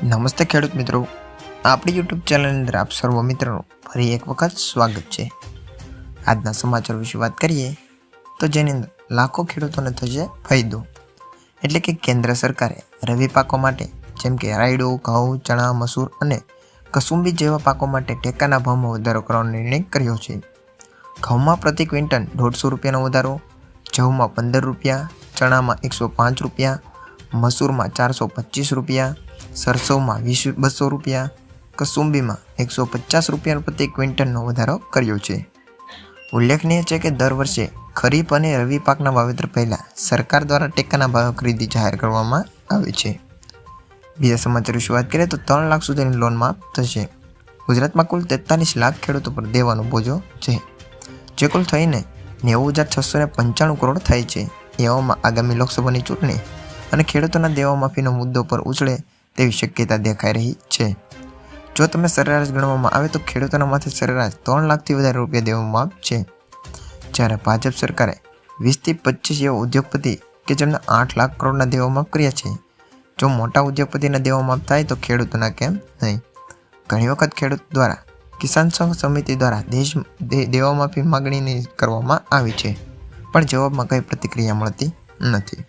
નમસ્તે ખેડૂત મિત્રો, આપણી યુટ્યુબ ચેનલની અંદર આપ સર્વ મિત્રોનું ફરી એક વખત સ્વાગત છે। આજના સમાચાર વિશે વાત કરીએ તો જેની અંદર લાખો ખેડૂતોને થશે ફાયદો। એટલે કે કેન્દ્ર સરકારે રવિ પાકો માટે જેમ કે રાયડો, ઘઉં, ચણા, મસૂર અને કસુંબી જેવા પાકો માટે ટેકાના ભાવમાં વધારો કરવાનો નિર્ણય કર્યો છે। ઘઉંમાં પ્રતિ ક્વિન્ટલ 150 રૂપિયાનો વધારો, જવમાં 15 રૂપિયા, ચણામાં 105 રૂપિયા, મસૂરમાં 425 રૂપિયા, સરસોમાં 200 રૂપિયા, કસુંબીમાં 150 રૂપિયા પ્રતિ ક્વિન્ટલનો વધારો કર્યો છે। ઉલ્લેખનીય છે કે દર વર્ષે ખરીફ અને રવિ પાકના વાવેતર પહેલા સરકાર દ્વારા ટેકાના ભાવે ખરીદી જાહેર કરવામાં આવે છે। બીજા સમાચાર વિશે વાત કરીએ તો 3 લાખ સુધીની લોન માફ થશે। ગુજરાતમાં કુલ 43 લાખ ખેડૂતો પર દેવાનો બોજો છે, જે કુલ થઈને 90,695 કરોડ થાય છે। એવામાં આગામી લોકસભાની ચૂંટણી અને ખેડૂતોના દેવા માફીનો મુદ્દો પર ઉછળે તેવી શક્યતા દેખાઈ રહી છે। જો તમે સરેરાશ ગણવામાં આવે તો ખેડૂતોના માથે સરેરાશ 3 લાખથી વધારે રૂપિયા દેવામાં માફ છે, જ્યારે ભાજપ સરકારે 20 થી 25 એવા ઉદ્યોગપતિ કે જેમને 8 લાખ કરોડના દેવા માફ કર્યા છે। જો મોટા ઉદ્યોગપતિના દેવા માફ થાય તો ખેડૂતોના કેમ નહીં? ઘણી વખત ખેડૂત દ્વારા કિસાન સંઘ સમિતિ દ્વારા દેવા માફી માગણી કરવામાં આવી છે, પણ જવાબમાં કંઈ પ્રતિક્રિયા મળતી નથી।